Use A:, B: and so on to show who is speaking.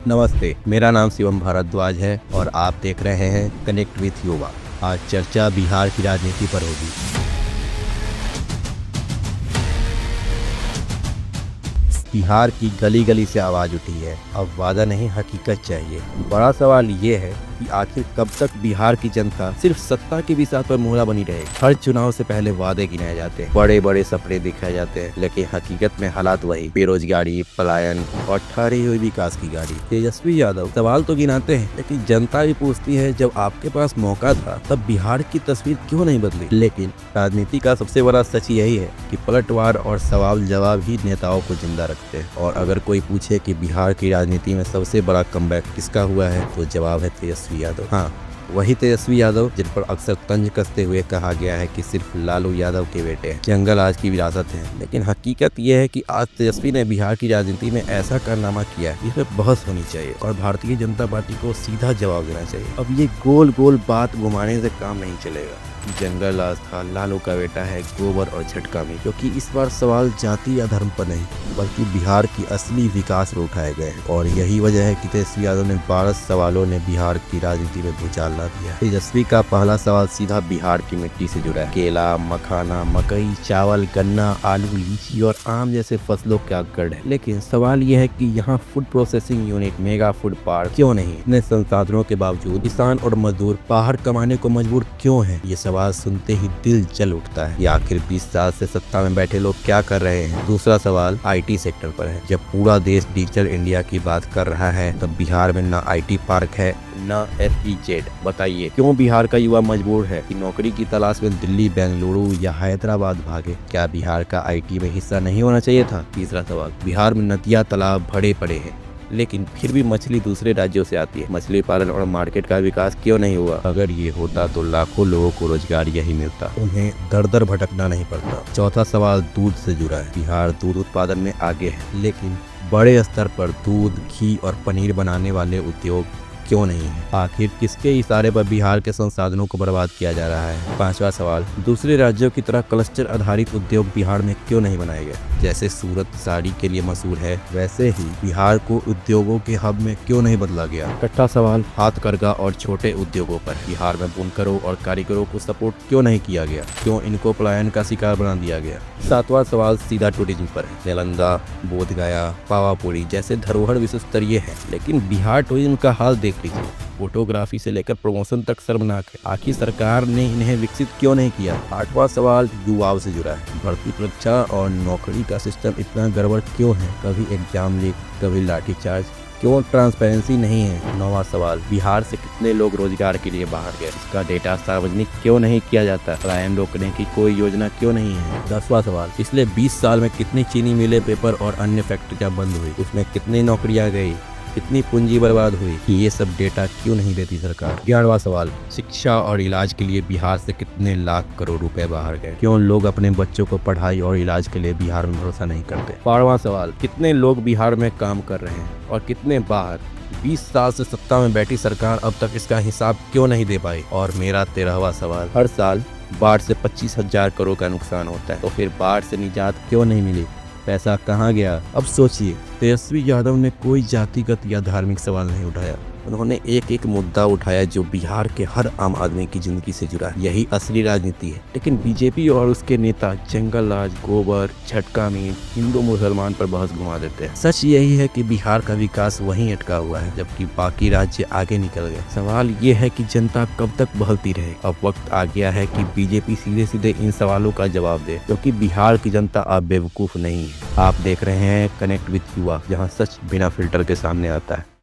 A: नमस्ते, मेरा नाम शिवम भारद्वाज है और आप देख रहे हैं कनेक्ट विथ युवा। आज चर्चा बिहार की राजनीति पर होगी। बिहार की गली गली से आवाज़ उठी है, अब वादा नहीं हकीकत चाहिए। बड़ा सवाल ये है कि आखिर कब तक बिहार की जनता सिर्फ सत्ता की बिसात पर मुहरा बनी रहेगी। हर चुनाव से पहले वादे गिनाए जाते हैं, बड़े बड़े सपने दिखाए जाते हैं, लेकिन हकीकत में हालात वही बेरोजगारी, पलायन और ठहरी हुई विकास की गाड़ी। तेजस्वी यादव सवाल तो गिनाते हैं, लेकिन जनता भी पूछती है जब आपके पास मौका था तब बिहार की तस्वीर क्यों नहीं बदली। लेकिन राजनीति का सबसे बड़ा सच यही है कि पलटवार और सवाल जवाब ही नेताओं को जिंदा रखते हैं। और अगर कोई पूछे कि बिहार की राजनीति में सबसे बड़ा कमबैक किसका हुआ है, तो जवाब है तेजस्वी यादव। हाँ, वही तेजस्वी यादव जिन पर अक्सर तंज कसते हुए कहा गया है कि सिर्फ लालू यादव के बेटे हैं, जंगल आज की विरासत है। लेकिन हकीकत यह है कि आज तेजस्वी ने बिहार की राजनीति में ऐसा कारनामा किया है जिस पर बहस होनी चाहिए और भारतीय जनता पार्टी को सीधा जवाब देना चाहिए। अब ये गोल गोल बात घुमाने से काम नहीं चलेगा। जंगल आज था, लालू का बेटा है, गोबर और झटका में, क्योंकि इस बार सवाल जाति या धर्म पर नहीं बल्कि बिहार की असली विकास पर उठाए गए हैं। और यही वजह है कि तेजस्वी यादव ने 12 सवालों ने बिहार की राजनीति में भूचाल ला दिया। तेजस्वी का पहला सवाल सीधा बिहार की मिट्टी से जुड़ा है। केला, मखाना, मकई, चावल, गन्ना, आलू, लीची और आम जैसे फसलों का गढ़ है। लेकिन सवाल यह है कि यहाँ food processing unit, mega food park क्यों नहीं? इतने संसाधनों के बावजूद किसान और मजदूर बाहर कमाने को मजबूर क्यों है? ये सवाल सुनते ही दिल जल उठता है। ये आखिर 20 साल से सत्ता में बैठे लोग क्या कर रहे हैं? दूसरा सवाल आईटी सेक्टर पर है। जब पूरा देश डिजिटल इंडिया की बात कर रहा है तब बिहार में ना आईटी पार्क है ना SEZ। बताइए क्यों बिहार का युवा मजबूर है कि नौकरी की तलाश में दिल्ली, बेंगलुरु या हैदराबाद भागे? क्या बिहार का आईटी में हिस्सा नहीं होना चाहिए था? तीसरा सवाल, बिहार में नदियाँ, तालाब भरे पड़े हैं लेकिन फिर भी मछली दूसरे राज्यों से आती है। मछली पालन और मार्केट का विकास क्यों नहीं हुआ? अगर ये होता तो लाखों लोगों को रोजगार यही मिलता, उन्हें दर दर भटकना नहीं पड़ता। चौथा सवाल दूध से जुड़ा है। बिहार दूध उत्पादन में आगे है, लेकिन बड़े स्तर पर दूध, घी और पनीर बनाने वाले उद्योग क्यों नहीं है? आखिर किसके इशारे पर बिहार के संसाधनों को बर्बाद किया जा रहा है? पांचवा सवाल, दूसरे राज्यों की तरह क्लस्टर आधारित उद्योग बिहार में क्यों नहीं बनाए गए? जैसे सूरत साड़ी के लिए मशहूर है, वैसे ही बिहार को उद्योगों के हब में क्यों नहीं बदला गया? छठा सवाल, हाथकरघा और छोटे उद्योगों पर बिहार में बुनकरों और कारीगरों को सपोर्ट क्यों नहीं किया गया? क्यों इनको पलायन का शिकार बना दिया गया? सातवां सवाल सीधा टूरिज्म पर है। नालंदा, बोधगया, पावापुरी जैसे धरोहर विश्व स्तरीय है, लेकिन बिहार टूरिज्म का हाल देख लीजिए। फोटोग्राफी से लेकर प्रमोशन तक शर्मनाक है। आखिर सरकार ने इन्हें विकसित क्यों नहीं किया? आठवां सवाल युवाओं से जुड़ा है। भर्ती परीक्षा और नौकरी का सिस्टम इतना गड़बड़ क्यों है? कभी एग्जाम लीक, कभी लाठीचार्ज, क्यों ट्रांसपेरेंसी नहीं है? नौवां सवाल, बिहार से कितने लोग रोजगार के लिए बाहर गए? इसका डेटा सार्वजनिक क्यों नहीं किया जाता? पलायन रोकने की कोई योजना क्यों नहीं है? 10वां सवाल, पिछले 20 साल में कितनी चीनी मिलें, पेपर और अन्य फैक्ट्रियां बंद हुई? उसमें कितनी नौकरियां गई? कितनी पूंजी बर्बाद हुई? ये सब डेटा क्यों नहीं देती सरकार? 11वां सवाल, शिक्षा और इलाज के लिए बिहार से कितने लाख करोड़ रुपए बाहर गए? क्यों लोग अपने बच्चों को पढ़ाई और इलाज के लिए बिहार में भरोसा नहीं करते? 12वां सवाल, कितने लोग बिहार में काम कर रहे हैं और कितने बाहर? 20 साल से सत्ता में बैठी सरकार अब तक इसका हिसाब क्यों नहीं दे पाई? और मेरा 13वां सवाल, हर साल बाढ़ से 25,000 करोड़ का नुकसान होता है, तो फिर बाढ़ से निजात क्यों नहीं मिली? पैसा कहाँ गया? अब सोचिए, तेजस्वी यादव ने कोई जातिगत या धार्मिक सवाल नहीं उठाया। उन्होंने एक एक मुद्दा उठाया जो बिहार के हर आम आदमी की जिंदगी से जुड़ा है। यही असली राजनीति है। लेकिन बीजेपी और उसके नेता जंगल राज, गोबर, झटका मीट, हिंदू मुसलमान पर बहस घुमा देते हैं। सच यही है कि बिहार का विकास वहीं अटका हुआ है, जबकि बाकी राज्य आगे निकल गए। सवाल ये है कि जनता कब तक बहलती रहे? अब वक्त आ गया है कि बीजेपी सीधे सीधे इन सवालों का जवाब दे, क्योंकि बिहार की जनता अब बेवकूफ नहीं है। आप देख रहे हैं कनेक्ट विथ युवा, जहाँ सच बिना फिल्टर के सामने आता है।